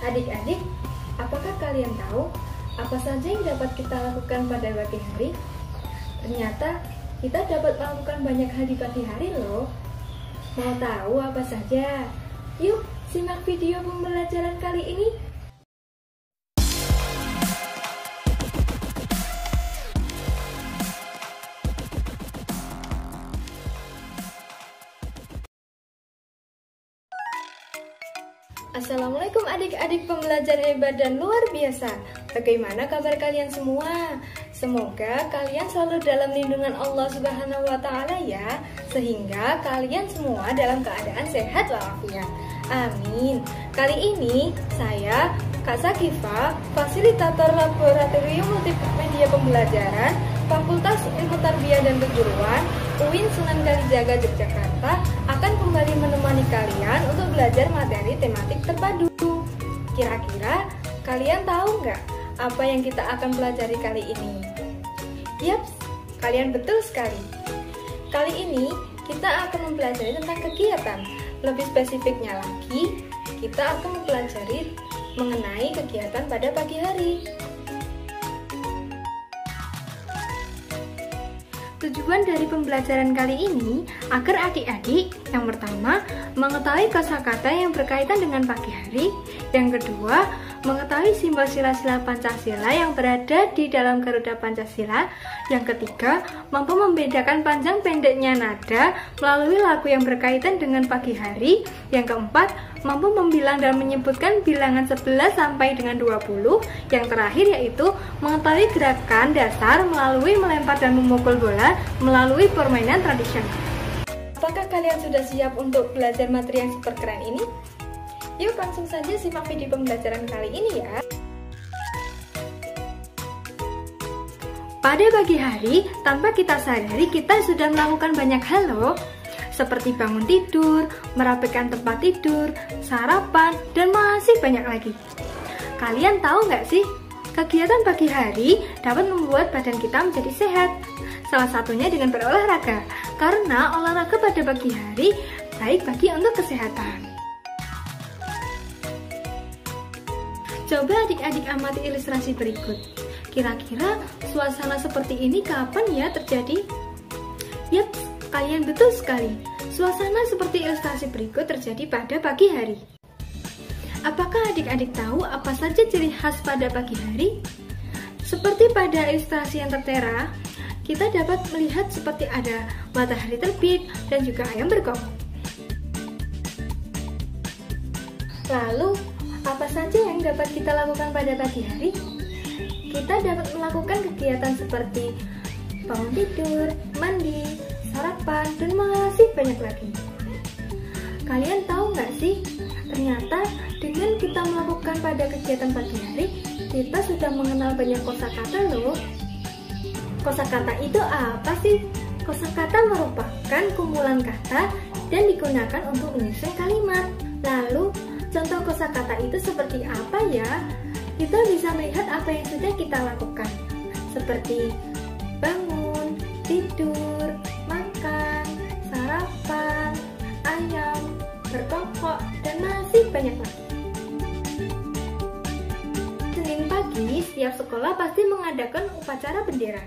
Adik-adik, apakah kalian tahu apa saja yang dapat kita lakukan pada pagi hari? Ternyata kita dapat melakukan banyak hal di pagi hari loh. Mau tahu apa saja? Yuk, simak video pembelajaran kali ini. Assalamualaikum adik-adik pembelajar hebat dan luar biasa. Bagaimana kabar kalian semua? Semoga kalian selalu dalam lindungan Allah Subhanahu wa Ta'ala ya, sehingga kalian semua dalam keadaan sehat walafiat. Amin. Kali ini saya, Kak Sakifa, fasilitator Laboratorium Multimedia Pembelajaran Fakultas Ilmu Tarbiyah dan Keguruan UIN Sunan Kalijaga Yogyakarta akan kembali menemani kalian untuk belajar materi tematik terpadu. Kira-kira kalian tahu nggak apa yang kita akan pelajari kali ini? Yaps, kalian betul sekali. Kali ini kita akan mempelajari tentang kegiatan. Lebih spesifiknya lagi, kita akan mempelajari mengenai kegiatan pada pagi hari. Tujuan dari pembelajaran kali ini agar adik-adik yang pertama mengetahui kosakata yang berkaitan dengan pagi hari, yang kedua mengetahui simbol sila-sila Pancasila yang berada di dalam Garuda Pancasila, yang ketiga mampu membedakan panjang pendeknya nada melalui lagu yang berkaitan dengan pagi hari, yang keempat mampu membilang dan menyebutkan bilangan 11 sampai dengan 20, yang terakhir yaitu mengetahui gerakan dasar melalui melempar dan memukul bola melalui permainan tradisional. Apakah kalian sudah siap untuk belajar materi yang super keren ini? Yuk langsung saja simak video pembelajaran kali ini ya. Pada pagi hari, tanpa kita sadari kita sudah melakukan banyak hal loh. Seperti bangun tidur, merapikan tempat tidur, sarapan, dan masih banyak lagi. Kalian tahu nggak sih, kegiatan pagi hari dapat membuat badan kita menjadi sehat. Salah satunya dengan berolahraga, karena olahraga pada pagi hari baik bagi untuk kesehatan. Coba adik-adik amati ilustrasi berikut. Kira-kira suasana seperti ini kapan ya terjadi? Yap, kalian betul sekali. Suasana seperti ilustrasi berikut terjadi pada pagi hari. Apakah adik-adik tahu apa saja ciri khas pada pagi hari? Seperti pada ilustrasi yang tertera, kita dapat melihat seperti ada matahari terbit dan juga ayam berkokok. Lalu, apa saja yang dapat kita lakukan pada pagi hari? Kita dapat melakukan kegiatan seperti bangun tidur, mandi, sarapan, dan masih banyak lagi. Kalian tahu nggak sih? Ternyata dengan kita melakukan pada kegiatan pagi hari, kita sudah mengenal banyak kosakata loh. Kosakata itu apa sih? Kosakata merupakan kumpulan kata dan digunakan untuk menyusun kalimat. Lalu, contoh kosakata itu seperti apa ya? Kita bisa melihat apa yang sudah kita lakukan, seperti bangun, tidur, makan, sarapan, ayam, berkokok, dan masih banyak lagi. Senin pagi, setiap sekolah pasti mengadakan upacara bendera.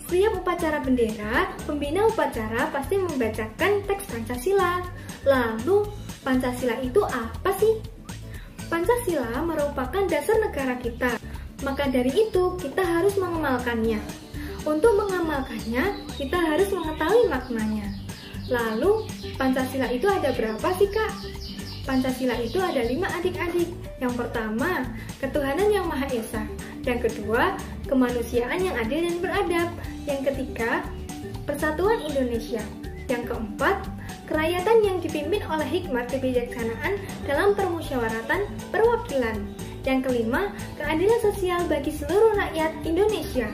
Setiap upacara bendera, pembina upacara pasti membacakan teks Pancasila. Lalu, Pancasila itu apa sih? Pancasila merupakan dasar negara kita. Maka dari itu, kita harus mengamalkannya. Untuk mengamalkannya, kita harus mengetahui maknanya. Lalu, Pancasila itu ada berapa sih, Kak? Pancasila itu ada 5 adik-adik. Yang pertama, ketuhanan yang Maha Esa. Yang kedua, kemanusiaan yang adil dan beradab. Yang ketiga, persatuan Indonesia. Yang keempat, kerakyatan yang dipimpin oleh hikmat kebijaksanaan dalam permusyawaratan perwakilan. Yang kelima, keadilan sosial bagi seluruh rakyat Indonesia.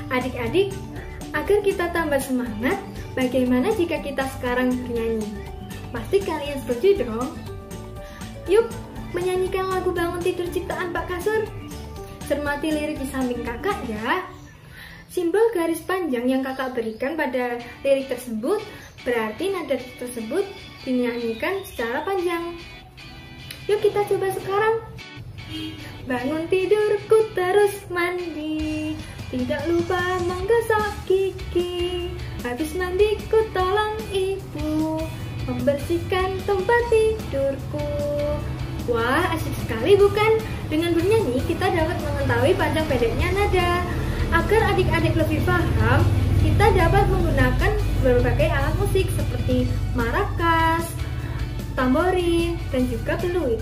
Adik-adik, agar kita tambah semangat, bagaimana jika kita sekarang bernyanyi? Pasti kalian setuju dong? Yuk, menyanyikan lagu Bangun Tidur ciptaan Pak Kasur. Cermati lirik di samping kakak ya. Simbol garis panjang yang kakak berikan pada lirik tersebut berarti nada tersebut dinyanyikan secara panjang. Yuk kita coba sekarang. Bangun tidurku terus mandi, tidak lupa menggosok gigi. Habis mandi ku tolong ibu membersihkan tempat tidurku. Wah, asik sekali bukan? Dengan bernyanyi kita dapat mengetahui panjang pendeknya nada. Agar adik-adik lebih paham, kita dapat menggunakan berbagai alat musik seperti marakas, tamborin, dan juga peluit.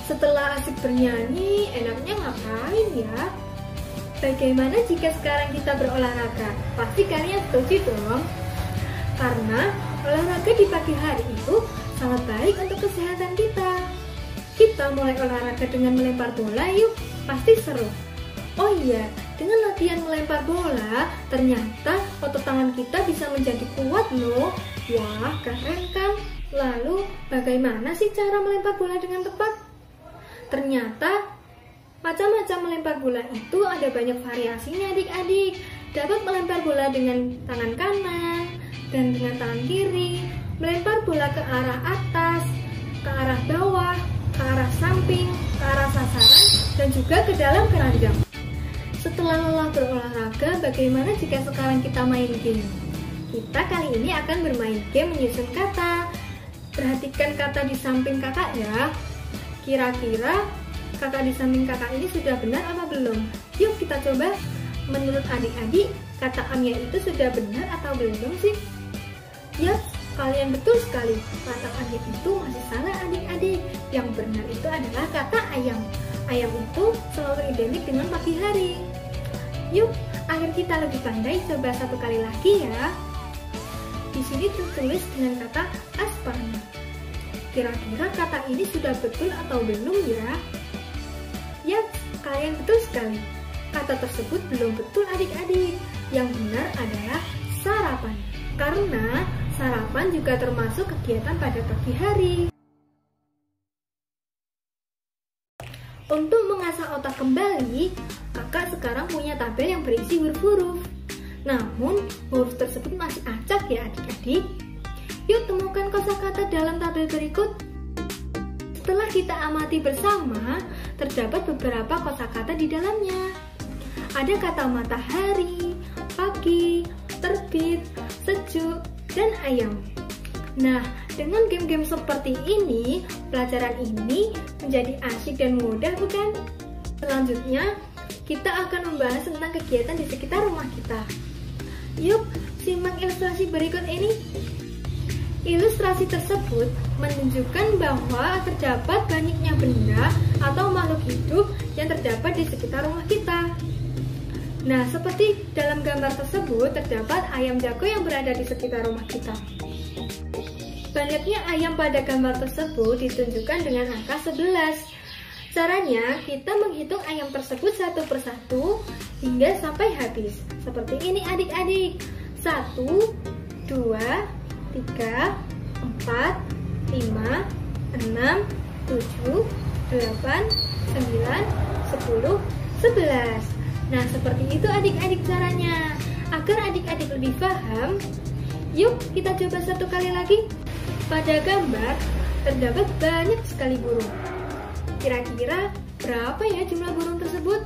Setelah asik bernyanyi, enaknya ngapain ya? Bagaimana jika sekarang kita berolahraga? Pasti kalian setuju dong? Karena olahraga di pagi hari itu sangat baik untuk kesehatan kita. Kita mulai olahraga dengan melempar bola yuk, pasti seru. Oh iya, dengan latihan melempar bola, ternyata otot tangan kita bisa menjadi kuat loh. Wah, keren kan? Lalu, bagaimana sih cara melempar bola dengan tepat? Ternyata, macam-macam melempar bola itu ada banyak variasinya adik-adik. Dapat melempar bola dengan tangan kanan dan dengan tangan kiri, melempar bola ke arah atas, ke arah bawah, ke arah samping, ke arah sasaran, dan juga ke dalam keranjang. Setelah lelah berolahraga, bagaimana jika sekarang kita main game? Kita kali ini akan bermain game menyusun kata. Perhatikan kata di samping kakak ya. Kira-kira kakak di samping kakak ini sudah benar apa belum? Yuk kita coba. Menurut adik-adik, kata amnya itu sudah benar atau belum sih? Yap, kalian betul sekali. Kata amnya itu masih salah adik-adik. Yang benar itu adalah kata ayam. Ayam itu selalu identik dengan pagi hari. Yuk, agar kita lebih pandai, coba satu kali lagi ya. Di sini tertulis dengan kata asparna. Kira-kira kata ini sudah betul atau belum ya? Yap, kalian betul sekali. Kata tersebut belum betul adik-adik. Yang benar adalah sarapan. Karena sarapan juga termasuk kegiatan pada pagi hari. Untuk mengasah otak kembali, kakak sekarang punya tabel yang berisi huruf-huruf. Namun, huruf tersebut masih acak ya adik-adik. Yuk temukan kosakata dalam tabel berikut. Setelah kita amati bersama, terdapat beberapa kosakata di dalamnya. Ada kata matahari, pagi, terbit, sejuk, dan ayam. Nah, dengan game-game seperti ini, pelajaran ini menjadi asyik dan mudah bukan? Selanjutnya, kita akan membahas tentang kegiatan di sekitar rumah kita. Yuk, simak ilustrasi berikut ini. Ilustrasi tersebut menunjukkan bahwa terdapat banyaknya benda atau makhluk hidup yang terdapat di sekitar rumah kita. Nah, seperti dalam gambar tersebut terdapat ayam jago yang berada di sekitar rumah kita. Banyaknya ayam pada gambar tersebut ditunjukkan dengan angka 11. Caranya, kita menghitung ayam tersebut satu persatu hingga sampai habis. Seperti ini adik-adik. 1, 2, 3, 4, 5, 6, 7, 8, 9, 10, 11. Nah, seperti itu adik-adik caranya. Agar adik-adik lebih paham, yuk kita coba satu kali lagi. Pada gambar, terdapat banyak sekali burung. Kira-kira berapa ya jumlah burung tersebut?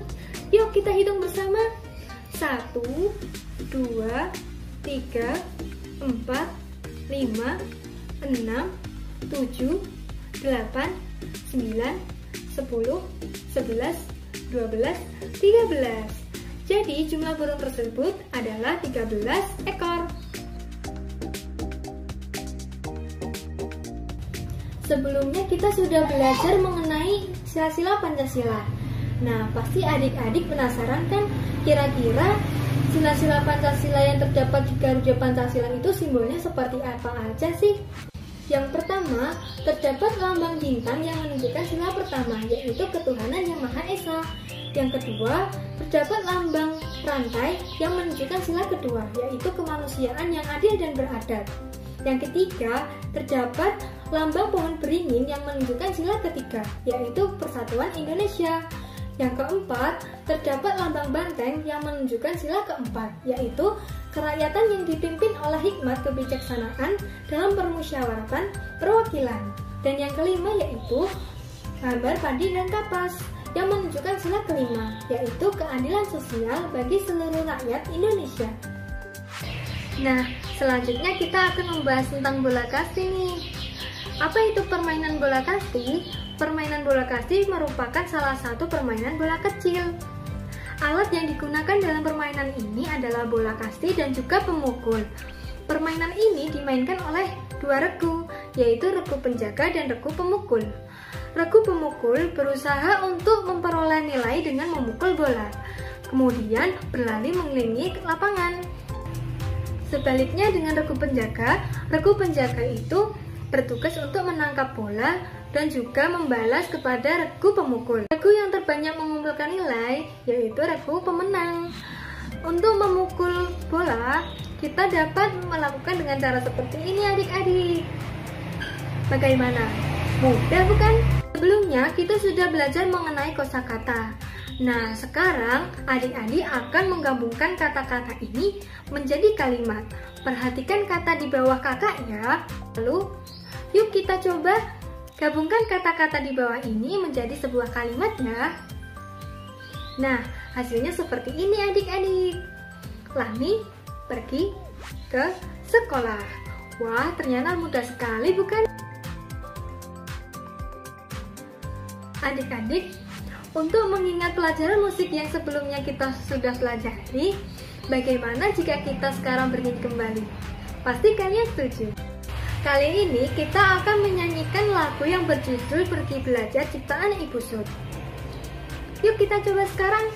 Yuk kita hitung bersama. 1, 2, 3, 4, 5, 6, 7, 8, 9, 10, 11, 12, 13. Jadi jumlah burung tersebut adalah 13 ekor. Sebelumnya kita sudah belajar mengenai sila-sila Pancasila. Nah, pasti adik-adik penasaran kan kira-kira sila-sila Pancasila yang terdapat di Garuda Pancasila itu simbolnya seperti apa aja sih? Yang pertama, terdapat lambang bintang yang menunjukkan sila pertama, yaitu ketuhanan yang Maha Esa. Yang kedua, terdapat lambang rantai yang menunjukkan sila kedua, yaitu kemanusiaan yang adil dan beradab. Yang ketiga, terdapat lambang pohon beringin yang menunjukkan sila ketiga, yaitu Persatuan Indonesia. Yang keempat, terdapat lambang banteng yang menunjukkan sila keempat, yaitu kerakyatan yang dipimpin oleh hikmat kebijaksanaan dalam permusyawaratan perwakilan. Dan yang kelima yaitu gambar padi dan kapas yang menunjukkan sila kelima, yaitu keadilan sosial bagi seluruh rakyat Indonesia. Nah, selanjutnya kita akan membahas tentang bola kasti nih. Apa itu permainan bola kasti? Permainan bola kasti merupakan salah satu permainan bola kecil. Alat yang digunakan dalam permainan ini adalah bola kasti dan juga pemukul. Permainan ini dimainkan oleh dua regu, yaitu regu penjaga dan regu pemukul. Regu pemukul berusaha untuk memperoleh nilai dengan memukul bola, kemudian berlari mengelilingi lapangan. Sebaliknya dengan regu penjaga itu bertugas untuk menangkap bola dan juga membalas kepada regu pemukul. Regu yang terbanyak mengumpulkan nilai yaitu regu pemenang. Untuk memukul bola, kita dapat melakukan dengan cara seperti ini adik-adik. Bagaimana? Mudah bukan? Sebelumnya kita sudah belajar mengenai kosakata. Nah, sekarang adik-adik akan menggabungkan kata-kata ini menjadi kalimat. Perhatikan kata di bawah kakak ya. Lalu, yuk kita coba gabungkan kata-kata di bawah ini menjadi sebuah kalimat ya. Nah, hasilnya seperti ini adik-adik. Lami pergi ke sekolah. Wah, ternyata mudah sekali bukan? Adik-adik, untuk mengingat pelajaran musik yang sebelumnya kita sudah pelajari, bagaimana jika kita sekarang bernyanyi kembali? Pasti kalian setuju. Kali ini kita akan menyanyikan lagu yang berjudul Pergi Belajar ciptaan Ibu Sud. Yuk kita coba sekarang.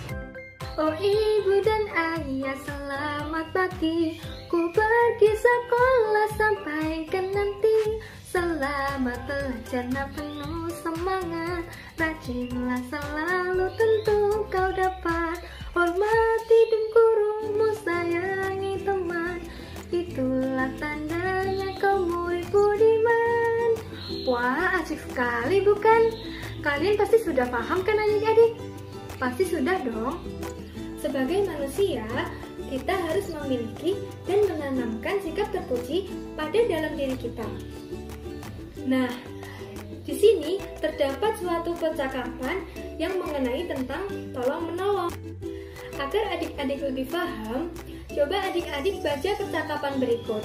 Oh ibu dan ayah selamat pagi, ku pergi sekolah sampai ke nanti. Selamat belajar nak penuh semangat, rajinlah selalu tentu kau dapat. Hormati dan gurumu, sayangi teman, itulah tandanya kau murid budiman. Wah, asik sekali bukan? Kalian pasti sudah paham kan adik-adik? Pasti sudah dong. Sebagai manusia, kita harus memiliki dan menanamkan sikap terpuji pada dalam diri kita. Nah, di sini terdapat suatu percakapan yang mengenai tentang tolong-menolong. Agar adik-adik lebih paham, coba adik-adik baca percakapan berikut.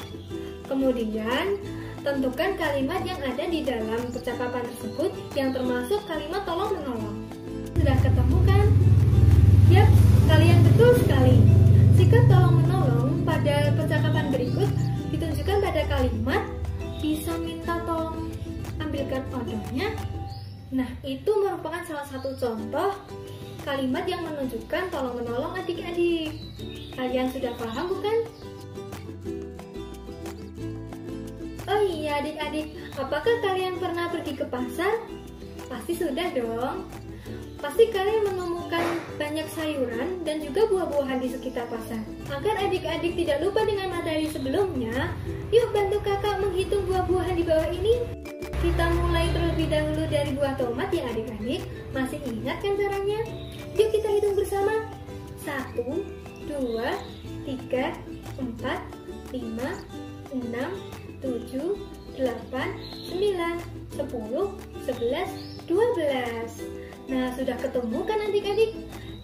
Kemudian, tentukan kalimat yang ada di dalam percakapan tersebut yang termasuk kalimat tolong-menolong. Sudah ketemu kan? Yap, kalian betul sekali. Sikap tolong-menolong pada percakapan berikut ditunjukkan pada kalimat bisa minta tolong ambilkan odolnya. Nah, itu merupakan salah satu contoh kalimat yang menunjukkan tolong-menolong adik-adik. Kalian sudah paham bukan? Oh iya adik-adik, apakah kalian pernah pergi ke pasar? Pasti sudah dong. Pasti kalian menemukan banyak sayuran dan juga buah-buahan di sekitar pasar. Agar adik-adik tidak lupa dengan materi sebelumnya, yuk bantu kakak menghitung buah-buahan di bawah ini. Kita mulai terlebih dahulu dari buah tomat ya adik-adik. Masih ingat kan caranya? Yuk kita hitung bersama. 1, 2, 3, 4, 5, 6, 7, 8, 9, 10, 11, 12. Nah, sudah ketemu kan adik-adik?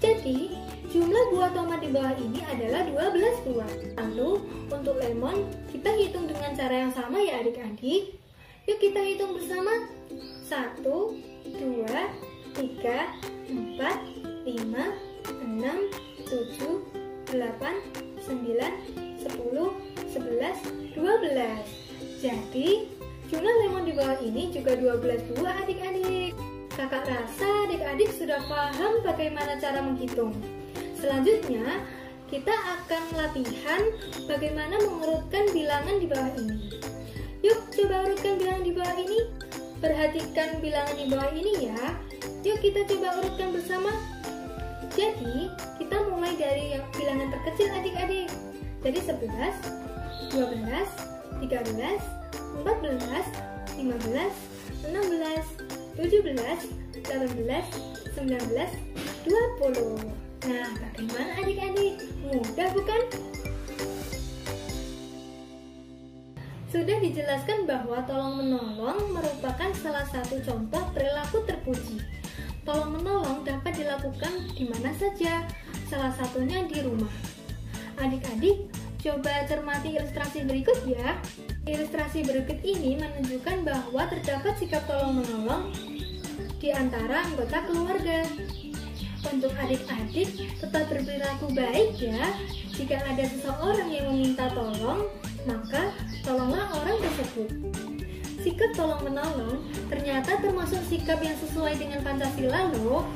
Jadi, jumlah buah tomat di bawah ini adalah 12 buah. Lalu, untuk lemon, kita hitung dengan cara yang sama ya adik-adik. Yuk kita hitung bersama. 1, 2, 3, 4, 5, 6, 7, 8, 9, 10, 11, 12. Jadi, jumlah lemon di bawah ini juga 12 buah adik-adik. Kakak rasa adik-adik sudah paham bagaimana cara menghitung. Selanjutnya, kita akan latihan bagaimana mengurutkan bilangan di bawah ini. Yuk, coba urutkan bilangan di bawah ini. Perhatikan bilangan di bawah ini ya. Yuk kita coba urutkan bersama. Jadi, kita mulai dari yang bilangan terkecil adik-adik. Jadi 11, 12, 13, 14, 15, 16, 17, 18, 19, 20. Nah, bagaimana adik-adik? Mudah bukan? Sudah dijelaskan bahwa tolong-menolong merupakan salah satu contoh perilaku terpuji. Tolong-menolong dapat dilakukan di mana saja, salah satunya di rumah. Adik-adik, coba cermati ilustrasi berikut ya. Ilustrasi berikut ini menunjukkan bahwa terdapat sikap tolong-menolong di antara anggota keluarga. Untuk adik-adik, tetap berperilaku baik ya. Jika ada seseorang yang meminta tolong, maka tolonglah orang tersebut. Sikap tolong-menolong ternyata termasuk sikap yang sesuai dengan Pancasila loh.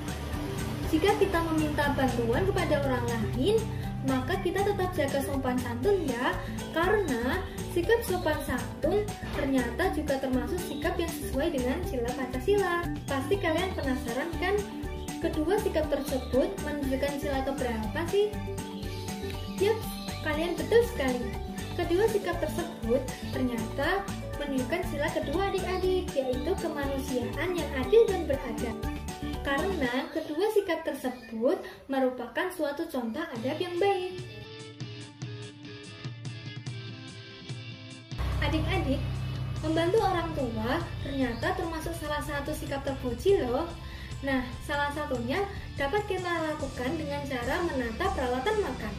Jika kita meminta bantuan kepada orang lain, maka kita tetap jaga sopan santun ya. Karena sikap sopan santun ternyata juga termasuk sikap yang sesuai dengan sila Pancasila. Pasti kalian penasaran kan? Kedua sikap tersebut menunjukkan sila keberapa sih? Yap, kalian betul sekali. Kedua sikap tersebut ternyata menunjukkan sila kedua adik-adik, yaitu kemanusiaan yang adil dan beradab. Karena kedua sikap tersebut merupakan suatu contoh adab yang baik. Adik-adik, membantu orang tua ternyata termasuk salah satu sikap terpuji loh. Nah, salah satunya dapat kita lakukan dengan cara menata peralatan makan.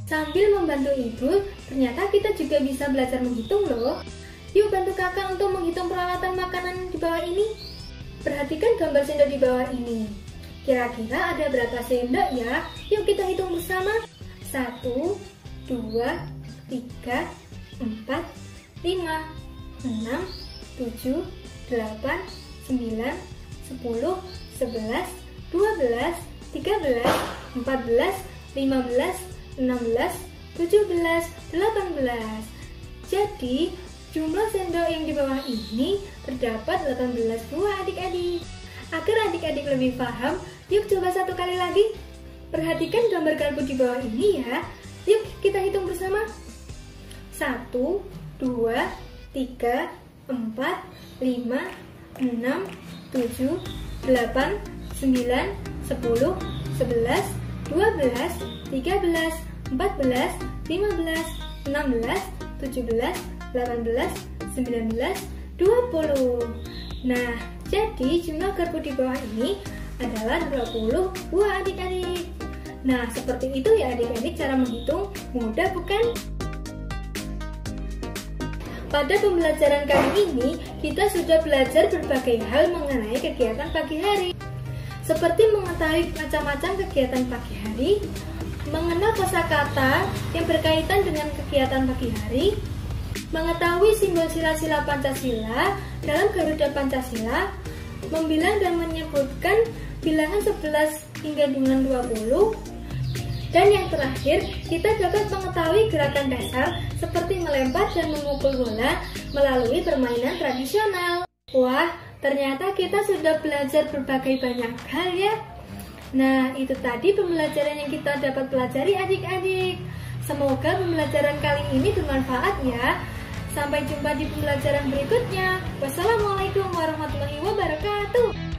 Sambil membantu ibu, ternyata kita juga bisa belajar menghitung loh. Yuk bantu kakak untuk menghitung peralatan makanan di bawah ini. Perhatikan gambar sendok di bawah ini. Kira-kira ada berapa sendok ya? Yuk kita hitung bersama. 1, 2, 3, 4, 5, 6, 7, 8, 9, 10, 11, 12, 13, 14, 15, 16, 17, 18. Jadi, jumlah sendok yang di bawah ini terdapat 18 buah adik-adik. Agar adik-adik lebih paham, yuk coba satu kali lagi. Perhatikan gambar garpu di bawah ini ya. Yuk kita hitung bersama. 1, 2, 3, 4, 5, 6, 7, 8, 9, 10, 11, 12, 13, 14, 15, 16, 17, 18, 19, 20. Nah, jadi jumlah garpu di bawah ini adalah 20 buah adik-adik. Nah, seperti itu ya adik-adik cara menghitung. Mudah bukan? Pada pembelajaran kali ini, kita sudah belajar berbagai hal mengenai kegiatan pagi hari. Seperti mengetahui macam-macam kegiatan pagi hari, mengenal kosakata yang berkaitan dengan kegiatan pagi hari, mengetahui simbol sila-sila Pancasila dalam Garuda Pancasila, membilang dan menyebutkan bilangan 11 hingga dengan 20, dan yang terakhir, kita dapat mengetahui gerakan dasar seperti melempar dan memukul bola melalui permainan tradisional. Wah, ternyata kita sudah belajar berbagai banyak hal ya. Nah, itu tadi pembelajaran yang kita dapat pelajari adik-adik. Semoga pembelajaran kali ini bermanfaat ya. Sampai jumpa di pembelajaran berikutnya. Wassalamualaikum warahmatullahi wabarakatuh.